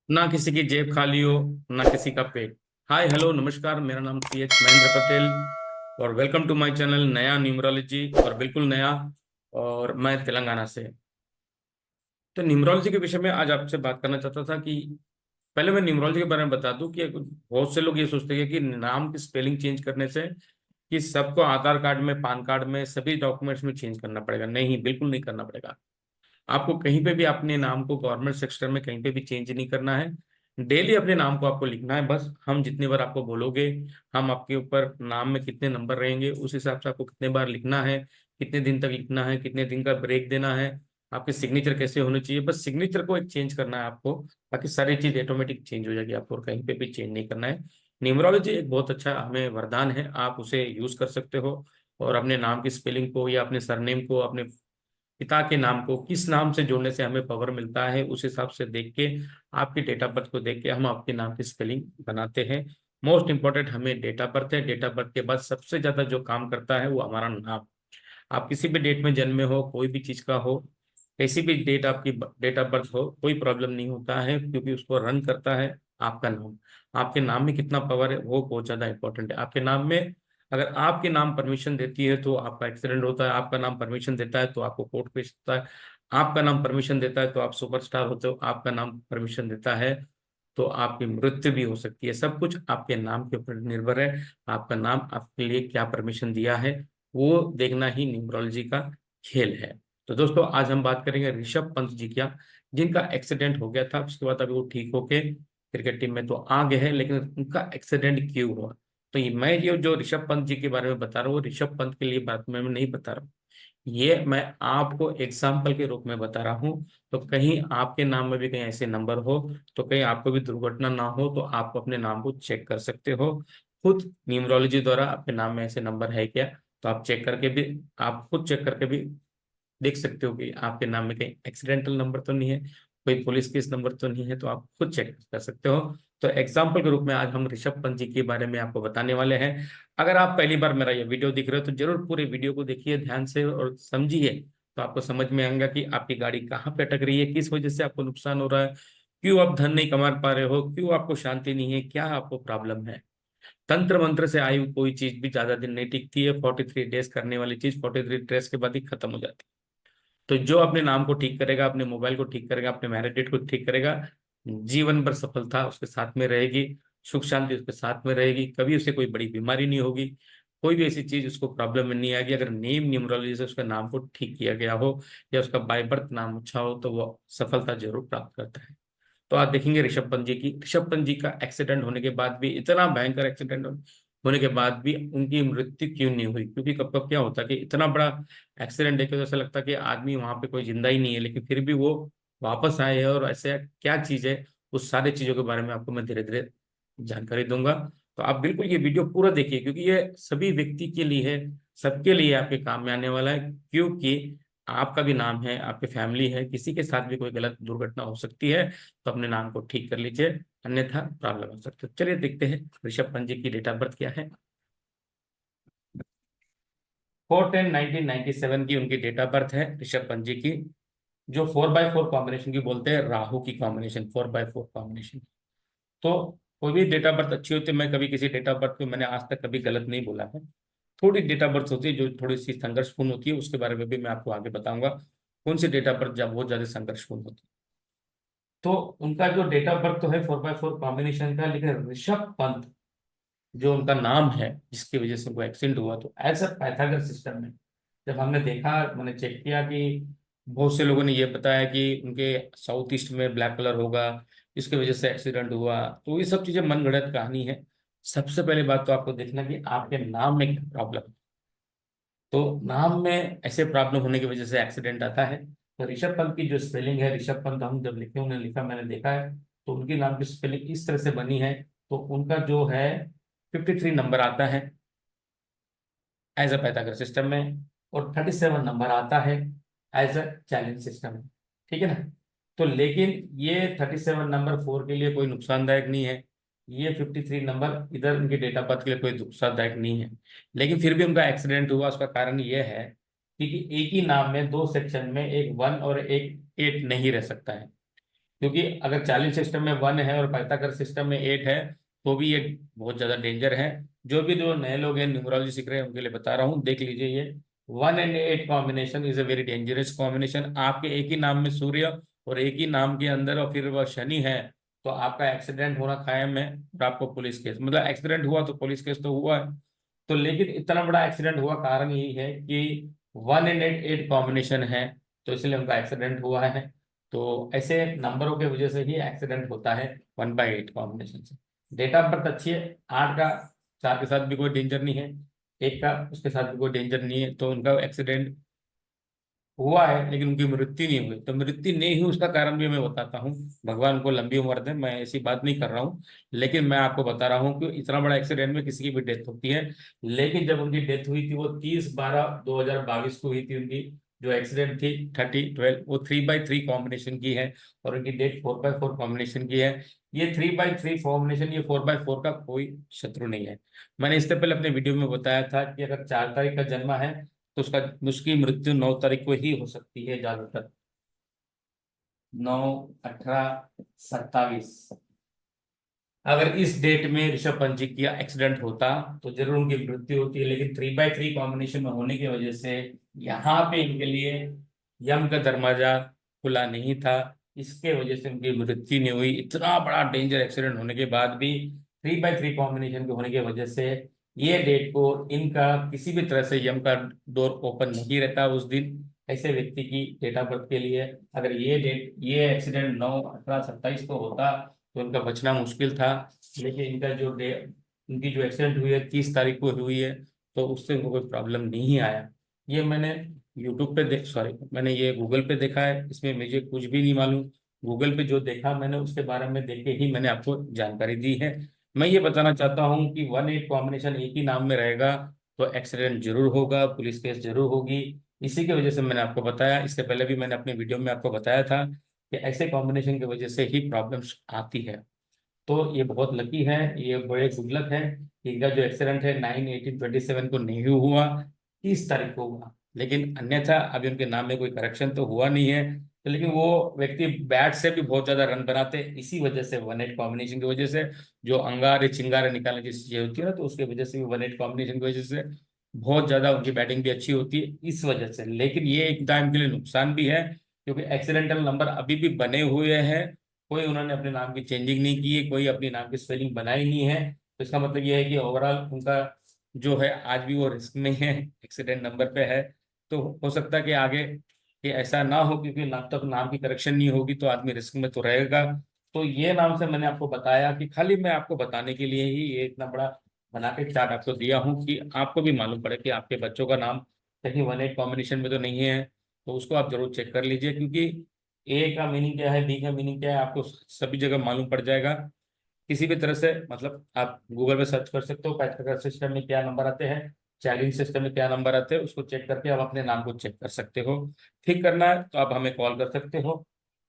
ना किसी की जेब खाली हो, ना किसी का पेट। हाय हेलो नमस्कार, मेरा नाम महेंद्र पटेल और वेलकम टू माय चैनल नया न्यूमरोलॉजी, और बिल्कुल नया। और मैं तेलंगाना से। तो न्यूमरोलॉजी के विषय में आज आपसे बात करना चाहता था कि पहले मैं न्यूमरोलॉजी के बारे में बता दूं कि बहुत से लोग ये सोचते हैं कि नाम की स्पेलिंग चेंज करने से कि सबको आधार कार्ड में, पान कार्ड में, सभी डॉक्यूमेंट्स में चेंज करना पड़ेगा। नहीं, बिल्कुल नहीं करना पड़ेगा। आपको कहीं पे भी अपने नाम को गवर्नमेंट सेक्टर में कहीं पे भी चेंज नहीं करना है। डेली अपने नाम को आपको लिखना है बस। हम जितनी बार आपको बोलोगे, हम आपके ऊपर नाम में कितने नंबर रहेंगे उस हिसाब से आपको कितने बार लिखना है, कितने दिन तक लिखना है, कितने दिन का ब्रेक देना है, आपके सिग्नेचर कैसे होने चाहिए। बस सिग्नेचर को एक चेंज करना है आपको, बाकी सारी चीज ऑटोमेटिक चेंज हो जाएगी आपको, और कहीं पे भी चेंज नहीं करना है। न्यूमरोलॉजी एक बहुत अच्छा हमें वरदान है, आप उसे यूज कर सकते हो। और अपने नाम की स्पेलिंग को या अपने सरनेम को, अपने पिता के नाम को किस नाम से जोड़ने से हमें पावर मिलता है, उस हिसाब से देख के, आपकी डेट ऑफ बर्थ को देख के हम आपके नाम की स्पेलिंग बनाते हैं। मोस्ट इंपॉर्टेंट हमें डेट ऑफ बर्थ है। डेट ऑफ बर्थ के बाद सबसे ज्यादा जो काम करता है वो हमारा नाम। आप किसी भी डेट में जन्मे हो, कोई भी चीज का हो, कैसी भी डेट आपकी डेट ऑफ बर्थ हो, कोई प्रॉब्लम नहीं होता है, क्योंकि उसको रन करता है आपका नाम। आपके नाम में कितना पावर है वो बहुत ज्यादा इंपॉर्टेंट है। आपके नाम में, अगर आपके नाम परमिशन देती है तो आपका एक्सीडेंट होता है, आपका नाम परमिशन देता है तो आपको कोर्ट केस होता है, आपका नाम परमिशन देता है तो आप सुपरस्टार होते हो, आपका नाम परमिशन देता है तो आपकी मृत्यु भी हो सकती है। सब कुछ आपके नाम के ऊपर निर्भर है। आपका नाम आपके लिए क्या परमिशन दिया है वो देखना ही न्यूमरोलॉजी का खेल है। तो दोस्तों, आज हम बात करेंगे ऋषभ पंत जी क्या, जिनका एक्सीडेंट हो गया था, उसके बाद अभी वो ठीक होके क्रिकेट टीम में तो आ गए हैं, लेकिन उनका एक्सीडेंट क्यों हुआ। तो मैं ये जो ऋषभ पंत जी के बारे में बता रहा हूँ, वो ऋषभ पंत के लिए बात मैं नहीं बता रहा हूँ, ये मैं आपको एग्जाम्पल के रूप में बता रहा हूँ। तो कहीं आपके नाम में भी कहीं ऐसे नंबर हो, तो कहीं आपको भी दुर्घटना ना हो, तो आप अपने नाम को चेक कर सकते हो खुद न्यूमरोलॉजी द्वारा। आपके नाम में ऐसे नंबर है क्या, तो आप चेक करके भी, आप खुद चेक करके भी देख सकते हो कि आपके नाम में कहीं एक्सीडेंटल नंबर तो नहीं है, कोई पुलिस केस नंबर तो नहीं है, तो आप खुद चेक कर सकते हो। तो एग्जाम्पल के रूप में आज हम ऋषभ पंत जी के बारे में आपको बताने वाले हैं। अगर आप पहली बार मेरा ये वीडियो देख रहे हो तो जरूर पूरे वीडियो को देखिए ध्यान से और समझिए, तो आपको समझ में आएगा कि आपकी गाड़ी कहाँ पे अटक रही है, किस वजह से आपको नुकसान हो रहा है, क्यों आप धन नहीं कमा पा रहे हो, क्यों आपको शांति नहीं है, क्या आपको प्रॉब्लम है। तंत्र मंत्र से आई हुई कोई चीज भी ज्यादा दिन नहीं टिकती है। 43 डेज करने वाली चीज 43 डेज के बाद ही खत्म हो जाती है। तो जो अपने नाम को ठीक करेगा, अपने मोबाइल को ठीक करेगा, अपने मैरिज डेट को ठीक करेगा, जीवन भर सफलता उसके साथ में रहेगी, सुख शांति उसके साथ में रहेगी, कभी उसे कोई बड़ी बीमारी नहीं होगी, कोई भी ऐसी चीज उसको प्रॉब्लम में नहीं आएगी, अगर नेम न्यूमरोलॉजी से उसका नाम को ठीक किया गया हो या उसका बाय बर्थ नाम अच्छा हो तो वो सफलता जरूर प्राप्त करता है। तो आप देखेंगे ऋषभ पंत जी की, ऋषभ पंत जी का एक्सीडेंट होने के बाद भी, इतना भयंकर एक्सीडेंट होने के बाद भी उनकी मृत्यु क्यों नहीं हुई, क्योंकि कब कब क्या होता है कि इतना बड़ा एक्सीडेंट देखे तो ऐसा लगता है कि आदमी वहां पे कोई जिंदा ही नहीं है, लेकिन फिर भी वो वापस आए हैं। और ऐसे क्या चीज है, उस सारी चीजों के बारे में आपको मैं धीरे धीरे जानकारी दूंगा। तो आप बिल्कुल ये वीडियो पूरा देखिए, क्योंकि ये सभी व्यक्ति के लिए है, सबके लिए आपके काम में आने वाला है। क्योंकि आपका भी नाम है, आपकी फैमिली है, किसी के साथ भी कोई गलत दुर्घटना हो सकती है, तो अपने नाम को ठीक कर लीजिए, अन्यथा प्रॉब्लम हो सकती है। चलिए देखते हैं ऋषभ पंत जी की डेट ऑफ बर्थ क्या है। 4/10/1997 की उनकी डेट ऑफ बर्थ है ऋषभ पंत जी की, जो 4x4 कॉम्बिनेशन की बोलते हैं, राहु की कॉम्बिनेशन, 4x4 कॉम्बिनेशन। तो कोई भी डेट ऑफ बर्थ अच्छी होती है, मैं कभी किसी डेट ऑफ बर्थ को मैंने आज तक कभी गलत नहीं बोला है। थोड़ी डेट ऑफ बर्थ होती है जो थोड़ी सी संघर्षपूर्ण होती है, उसके बारे में भी मैं आपको आगे बताऊंगा कौन सी डेट ऑफ बर्थ जब बहुत ज्यादा संघर्षपूर्ण होती है। तो उनका जो डेट ऑफ बर्थ तो है 4x4 कॉम्बिनेशन का, लेकिन ऋषभ पंत जो उनका नाम है जिसकी वजह से उनको एक्सीडेंट हुआ, तो एज अ पैथागोरस सिस्टम में जब हमने देखा, मैंने चेक किया कि बहुत से लोगों ने ये बताया कि उनके साउथ ईस्ट में ब्लैक कलर होगा, इसकी वजह से एक्सीडेंट हुआ, तो ये सब चीजें मनगढ़ंत कहानी है। सबसे पहले बात तो आपको देखना कि आपके नाम में क्या प्रॉब्लम। तो नाम में ऐसे प्रॉब्लम होने की वजह से एक्सीडेंट आता है। तो ऋषभ पंत की जो स्पेलिंग है, ऋषभ पंत हम जब लिखे, उन्हें लिखा मैंने देखा है, तो उनकी नाम की स्पेलिंग इस तरह से बनी है। तो उनका जो है 53 नंबर आता है एज अ पैथागोरस सिस्टम में, और 37 नंबर आता है एज अ चैलेंज सिस्टम में। ठीक है ना। तो लेकिन ये 37 नंबर 4 के लिए कोई नुकसानदायक नहीं है, ये 53 नंबर इधर उनकी डेट ऑफ बर्थ के लिए कोई नुकसानदायक नहीं है। लेकिन फिर भी उनका एक्सीडेंट हुआ, उसका कारण ये है क्योंकि एक ही नाम में दो सेक्शन में एक 1 और एक 8 नहीं रह सकता है। क्योंकि अगर चार्ली सिस्टम में 1 है और पाइथागोरस सिस्टम में 8 है तो भी ये बहुत ज्यादा डेंजर है। जो नए लोग हैं न्यूमरोलॉजी सीख रहे हैं उनके लिए बता रहा हूँ, देख लीजिए ये 1 and 8 combination is a very dangerous combination. आपके एक ही नाम में सूर्य और एक ही नाम के अंदर और फिर वह शनि है, तो आपका एक्सीडेंट होना कायम है और आपको पुलिस केस, मतलब एक्सीडेंट हुआ तो पुलिस केस तो हुआ है। तो लेकिन इतना बड़ा एक्सीडेंट हुआ कारण यही है कि 1 and 8 कॉम्बिनेशन है, तो इसलिए उनका एक्सीडेंट हुआ है। तो ऐसे नंबरों के वजह से ही एक्सीडेंट होता है 1/8 कॉम्बिनेशन से। डेट ऑफ बर्थ अच्छी है, 8 का 4 के साथ भी कोई डेंजर नहीं है, 1 का उसके साथ भी कोई डेंजर नहीं है, तो उनका एक्सीडेंट हुआ है लेकिन उनकी मृत्यु नहीं हुई। तो मृत्यु नहीं हुई उसका कारण भी मैं बताता हूँ। भगवान को लंबी उम्र दे, मैं ऐसी बात नहीं कर रहा हूँ, लेकिन मैं आपको बता रहा हूँ कि इतना बड़ा एक्सीडेंट में किसी की भी डेथ होती है। लेकिन जब उनकी डेथ हुई थी वो 30/12/2022 को हुई थी। उनकी जो एक्सीडेंट थी 30/12 वो 3/3 कॉम्बिनेशन की है और उनकी डेथ 4/4 कॉम्बिनेशन की है। ये 3/3 कॉम्बिनेशन, ये 4/4 का कोई शत्रु नहीं है। मैंने इससे पहले अपने वीडियो में बताया था कि अगर 4 तारीख का जन्म है तो उसकी मृत्यु 9 तारीख को ही हो सकती है ज्यादातर। 9, 18, 27, अगर इस डेट में ऋषभ पंत जी का एक्सीडेंट होता तो जरूर उनकी मृत्यु होती है, लेकिन 3/3 कॉम्बिनेशन में होने की वजह से यहाँ पे इनके लिए यम का दरवाजा खुला नहीं था, इसके वजह से उनकी मृत्यु नहीं हुई। इतना बड़ा डेंजर एक्सीडेंट होने के बाद भी 3/3 कॉम्बिनेशन के होने की वजह से ये डेट को इनका किसी भी तरह से यम का डोर ओपन नहीं रहता उस दिन। ऐसे व्यक्ति की डेट ऑफ बर्थ के लिए अगर ये एक्सीडेंट 9, 18, 27 को होता तो उनका बचना मुश्किल था। लेकिन उनकी जो एक्सीडेंट हुई है 30 तारीख को हुई है, तो उससे उनको कोई प्रॉब्लम नहीं आया। ये मैंने यूट्यूब पे मैंने ये गूगल पे देखा है, इसमें मुझे कुछ भी नहीं मालूम। गूगल पे जो देखा मैंने उसके बारे में देख के ही मैंने आपको जानकारी दी है। मैं ये बताना चाहता हूँ कि 1/8 कॉम्बिनेशन एक ही नाम में रहेगा तो एक्सीडेंट जरूर होगा, पुलिस केस जरूर होगी। इसी की वजह से मैंने आपको बताया, इससे पहले भी मैंने अपने वीडियो में आपको बताया था कि ऐसे कॉम्बिनेशन की वजह से ही प्रॉब्लम्स आती है। तो ये बहुत लकी है, ये बड़े गुड लक है कि इनका जो एक्सीडेंट है 9/18/27 को नहीं हुआ, 30 तारीख को हुआ। लेकिन अन्यथा अभी उनके नाम में कोई करेक्शन तो हुआ नहीं है। तो लेकिन वो व्यक्ति बैट से भी बहुत ज्यादा रन बनाते हैं, इसी वजह से 1/8 कॉम्बिनेशन की वजह से जो अंगारे चिंगारे निकालने की चीजें होती है ना, तो उसकी वजह से भी 1/8 कॉम्बिनेशन की वजह से बहुत ज्यादा उनकी बैटिंग भी अच्छी होती है इस वजह से। लेकिन ये एक टाइम के लिए नुकसान भी है क्योंकि एक्सीडेंटल नंबर अभी भी बने हुए हैं, कोई उन्होंने अपने नाम की चेंजिंग नहीं की है, कोई अपनी नाम की स्पेलिंग बनाई नहीं है। तो इसका मतलब ये है कि ओवरऑल उनका जो है आज भी वो रिस्क में है, एक्सीडेंट नंबर पे है। तो हो सकता है कि आगे कि ऐसा ना हो, क्योंकि नाम तक नाम की करेक्शन नहीं होगी तो आदमी रिस्क में तो रहेगा। तो ये नाम से मैंने आपको बताया कि खाली मैं आपको बताने के लिए ही ये इतना बड़ा बना के चार्ट आपको दिया हूँ कि आपको भी मालूम पड़े कि आपके बच्चों का नाम कहीं 1/8 कॉम्बिनेशन में तो नहीं है। तो उसको आप जरूर चेक कर लीजिए, क्योंकि ए का मीनिंग क्या है, बी का मीनिंग क्या है, आपको सभी जगह मालूम पड़ जाएगा किसी भी तरह से। मतलब आप गूगल पे सर्च कर सकते हो पाइथागोरस सिस्टम में क्या नंबर आते हैं, चैलेंज सिस्टम में क्या नंबर आते हैं, उसको चेक करके आप अपने नाम को चेक कर सकते हो। ठीक करना है तो आप हमें कॉल कर सकते हो।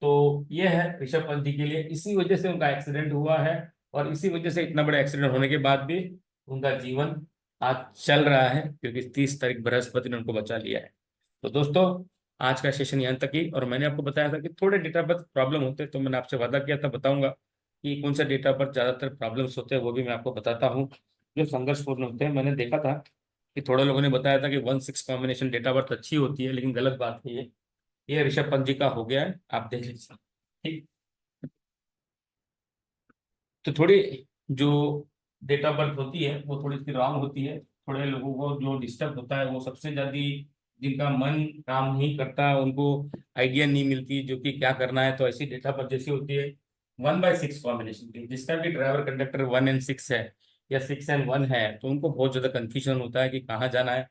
तो ये है ऋषभ पंत जी के लिए, इसी वजह से उनका एक्सीडेंट हुआ है और इसी वजह से इतना बड़ा एक्सीडेंट होने के बाद भी उनका जीवन आज चल रहा है, क्योंकि 30 तारीख बृहस्पति ने उनको बचा लिया है। तो दोस्तों, आज का सेशन यहाँ तक ही। और मैंने आपको बताया था कि थोड़े डेटा पर प्रॉब्लम होते हैं, तो मैंने आपसे वादा किया था बताऊंगा कि कौन सा डेटा पर ज्यादातर प्रॉब्लम्स होते हैं, वो भी मैं आपको बताता हूँ जो संघर्षपूर्ण होते हैं। मैंने देखा था कि थोड़े लोगों ने बताया था कि 1/6 कॉम्बिनेशन डेटा बर्थ अच्छी होती है, लेकिन गलत बात है ये ऋषभ पंत जी का हो गया है, आप देख लीजिए। ठीक। तो थोड़ी जो डेट ऑफ बर्थ होती है वो थोड़ी सी रॉन्ग होती है, थोड़े लोगों को जो डिस्टर्ब होता है वो सबसे ज्यादा जिनका मन काम नहीं करता, उनको आइडिया नहीं मिलती जो कि क्या करना है, तो ऐसी डेट ऑफ बर्थ जैसी होती है 1/6 कॉम्बिनेशन की, जिसका भी ड्राइवर कंडक्टर 1 and 6 है या 6 and 1 है, तो उनको बहुत ज्यादा कंफ्यूजन होता है कि कहाँ जाना है।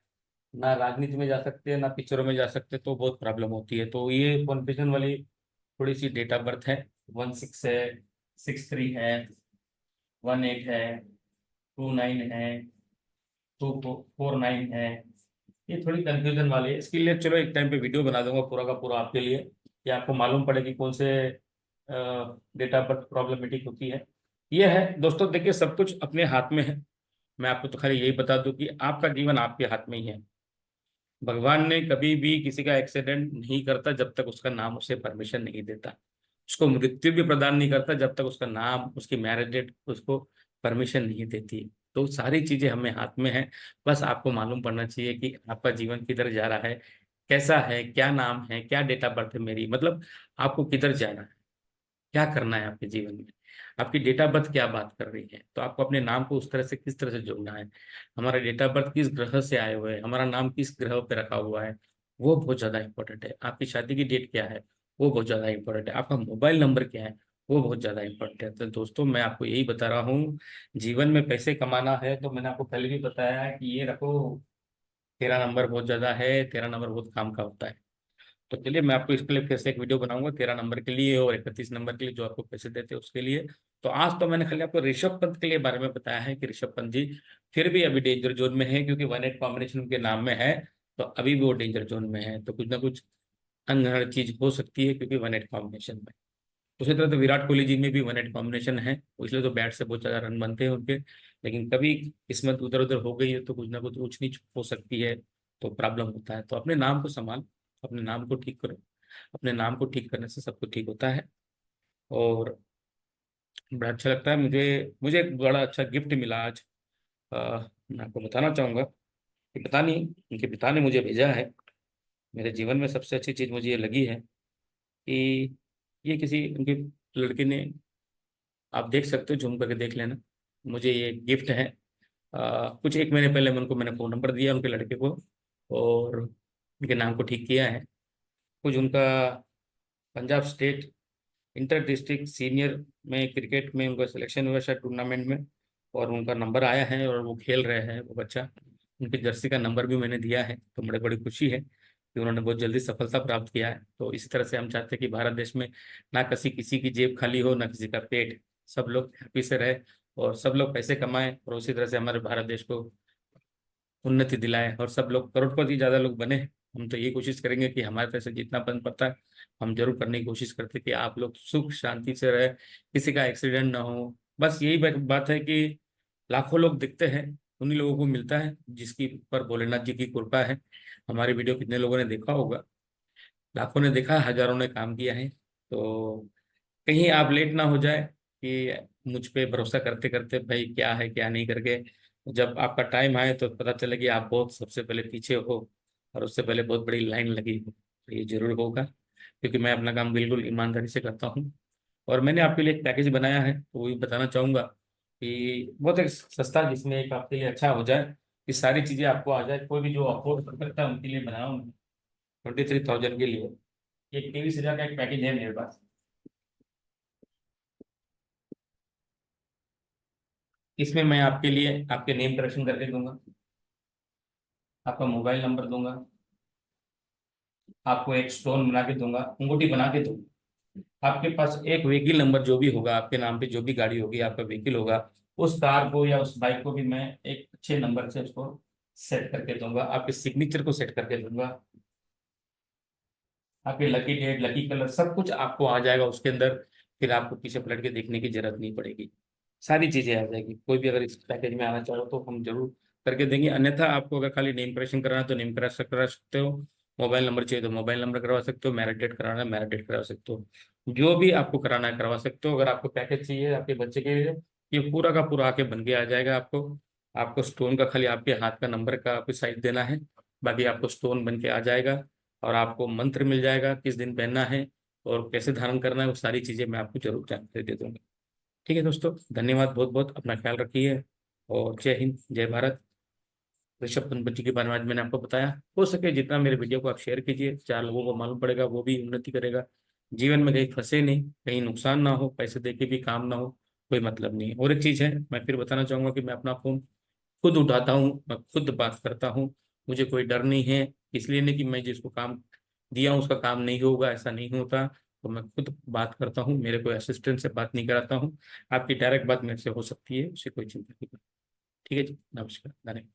ना राजनीति में जा सकते हैं ना पिक्चरों में जा सकते, तो बहुत प्रॉब्लम होती है। तो ये कन्फ्यूजन वाली थोड़ी सी डेट ऑफ बर्थ है। 1/6 है, 6/3 है, 1/8 है, 2/9 है, 2/4/9 है। ये थोड़ी कंफ्यूजन वाली है, इसके लिए चलो एक टाइम पे वीडियो बना दूंगा पूरा का पूरा आपके लिए, कि आपको मालूम पड़े कि कौन से डेट ऑफ बर्थ प्रॉब्लमेटिक होती है। ये है दोस्तों, देखिए सब कुछ अपने हाथ में है। मैं आपको तो खाली यही बता दूं कि आपका जीवन आपके हाथ में ही है। भगवान ने कभी भी किसी का एक्सीडेंट नहीं करता जब तक उसका नाम उसे परमिशन नहीं देता। उसको मृत्यु भी प्रदान नहीं करता जब तक उसका नाम, उसकी मैरिज डेट उसको परमिशन नहीं देती। तो सारी चीजें हमें हाथ में है। बस आपको मालूम पड़ना चाहिए कि आपका जीवन किधर जा रहा है, कैसा है, क्या नाम है, क्या डेट ऑफ बर्थ है मेरी, मतलब आपको किधर जाना है, क्या करना है आपके जीवन में, आपकी डेट ऑफ बर्थ क्या बात कर रही है। तो आपको अपने नाम को उस तरह से किस तरह से जोड़ना है, हमारा डेट ऑफ बर्थ किस ग्रह से आए हुए हैं, हमारा नाम किस ग्रह पे रखा हुआ है, वो बहुत ज्यादा इंपॉर्टेंट है। आपकी शादी की डेट क्या है, वो बहुत ज्यादा इंपॉर्टेंट है। आपका मोबाइल नंबर क्या है, वो बहुत ज्यादा इंपॉर्टेंट है। तो दोस्तों मैं आपको यही बता रहा हूँ, जीवन में पैसे कमाना है तो मैंने आपको पहले भी बताया है कि ये रखो, तेरा नंबर बहुत ज्यादा है, तेरा नंबर बहुत काम का होता है। तो चलिए मैं आपको इसके लिए फिर से एक वीडियो बनाऊंगा 13 नंबर के लिए और 31 नंबर के लिए, जो आपको पैसे देते हैं उसके लिए। तो आज तो मैंने खाली आपको ऋषभ पंत के लिए बारे में बताया है कि ऋषभ पंत जी फिर भी अभी डेंजर जोन में है, क्योंकि 1-8 कॉम्बिनेशन उनके नाम में है। तो अभी भी वो डेंजर जोन में है, तो कुछ ना कुछ अनगढ़ चीज हो सकती है, क्योंकि 1-8 कॉम्बिनेशन में। उसी तरह तो विराट कोहली जी में भी 1-8 कॉम्बिनेशन है, इसलिए तो बैट से बहुत ज्यादा रन बनते हैं उनके। लेकिन कभी किस्मत उधर उधर हो गई है तो कुछ ना कुछ ऊंच नीच हो सकती है, तो प्रॉब्लम होता है। तो अपने नाम को संभाल, अपने नाम को ठीक करो। अपने नाम को ठीक करने से सब कुछ ठीक होता है। और बड़ा अच्छा लगता है मुझे, मुझे एक बड़ा अच्छा गिफ्ट मिला आज। मैं आपको बताना चाहूंगा कि पता नहीं, उनके पिता ने मुझे भेजा है। मेरे जीवन में सबसे अच्छी चीज मुझे ये लगी है कि ये किसी उनके लड़के ने, आप देख सकते हो, जूम करके देख लेना, मुझे ये गिफ्ट है। कुछ एक महीने पहले मैंने फ़ोन नंबर दिया उनके लड़के को, और उनके नाम को ठीक किया है। कुछ उनका Punjab state inter district senior में क्रिकेट में उनका सिलेक्शन हुआ शायद टूर्नामेंट में, और उनका नंबर आया है और वो खेल रहे हैं वो बच्चा। उनकी जर्सी का नंबर भी मैंने दिया है, तो बड़े बड़ी खुशी है कि उन्होंने बहुत जल्दी सफलता प्राप्त किया है। तो इसी तरह से हम चाहते हैं कि भारत देश में ना किसी किसी की जेब खाली हो, ना किसी का पेट, सब लोग हैप्पी से रहे और सब लोग पैसे कमाएं, और उसी तरह से हमारे भारत देश को उन्नति दिलाए और सब लोग करोड़पति ज्यादा लोग बने। हम तो ये कोशिश करेंगे कि हमारे तरफ से जितना बन पड़ता है हम जरूर करने की कोशिश करते हैं कि आप लोग सुख शांति से रहे, किसी का एक्सीडेंट ना हो। बस यही बात है कि लाखों लोग दिखते हैं, उन्हीं लोगों को मिलता है जिसकी पर भोलेनाथ जी की कृपा है। हमारी वीडियो कितने लोगों ने देखा होगा, लाखों ने देखा, हजारों ने काम किया है। तो कहीं आप लेट ना हो जाए कि मुझ पे भरोसा करते करते भाई क्या है क्या नहीं करके, जब आपका टाइम आए तो पता चले कि आप बहुत सबसे पहले पीछे हो और उससे पहले बहुत बड़ी लाइन लगी हो। तो ये जरूर होगा, क्योंकि मैं अपना काम बिल्कुल ईमानदारी से करता हूँ। और मैंने आपके लिए एक पैकेज बनाया है, तो वो भी बताना चाहूंगा कि बहुत एक सस्ता, जिसमें एक आपके लिए अच्छा हो जाए, कि सारी चीजें आपको आ जाए, कोई भी जो अफोर्ड कर सकता है उनके लिए बनाया हूँ। 23,000 के लिए एक 23,000 का एक पैकेज है मेरे पास। इसमें मैं आपके लिए आपके नेम करेक्शन करके दूंगा, आपका मोबाइल नंबर दूंगा, आपको एक स्टोन बना के दूंगा, अंगूठी बना के दूंगा। आपके पास एक व्हीकल नंबर जो भी होगा, आपके नाम पे जो भी गाड़ी होगी, आपका व्हीकल होगा, उस कार को या उस बाइक को भी मैं एक अच्छे नंबर से उसको सेट करके दूंगा, आपके सिग्नेचर को सेट करके दूंगा, आपके लकी डेट, लकी कलर, सब कुछ आपको आ जाएगा उसके अंदर। फिर आपको पीछे पलट के देखने की जरूरत नहीं पड़ेगी, सारी चीजें आ जाएगी। कोई भी अगर इस पैकेज में आना चाहो तो हम जरूर करके देंगे, अन्यथा आपको अगर खाली नेम करेक्शन कराना है तो नेम करा सकते हो, मोबाइल नंबर चाहिए तो मोबाइल नंबर करवा सकते हो, मैरिज डेट कराना है मैरिज डेट करवा सकते हो, जो भी आपको कराना है करवा सकते हो। अगर आपको पैकेज चाहिए आपके बच्चे के लिए, ये पूरा का पूरा आके बन के आ जाएगा आपको। आपको स्टोन का खाली आपके हाथ का नंबर का आपको साइज देना है, बाकी आपको स्टोन बन के आ जाएगा। और आपको मंत्र मिल जाएगा किस दिन पहनना है और कैसे धारण करना है, वो सारी चीजें मैं आपको जरूर जानकारी दे दूंगा। ठीक है दोस्तों, धन्यवाद बहुत बहुत, अपना ख्याल रखिए और जय हिंद जय भारत। ऋषभ पंत जी के बारे में आज मैंने आपको बताया, हो सके जितना मेरे वीडियो को आप शेयर कीजिए, 4 लोगों को मालूम पड़ेगा, वो भी उन्नति करेगा। जीवन में कहीं फंसे नहीं, कहीं नुकसान ना हो, पैसे दे के भी काम ना हो, कोई मतलब नहीं है। और एक चीज है, मैं फिर बताना चाहूंगा कि मैं अपना फोन खुद उठाता हूँ, मैं खुद बात करता हूँ, मुझे कोई डर नहीं है। इसलिए नहीं कि मैं जिसको काम दिया हूँ उसका काम नहीं होगा, ऐसा नहीं होता। तो मैं खुद बात करता हूँ, मेरे कोई असिस्टेंट से बात नहीं कराता हूँ। आपकी डायरेक्ट बात मेरे से हो सकती है, उससे कोई चिंता नहीं। ठीक है जी, नमस्कार, धन्यवाद।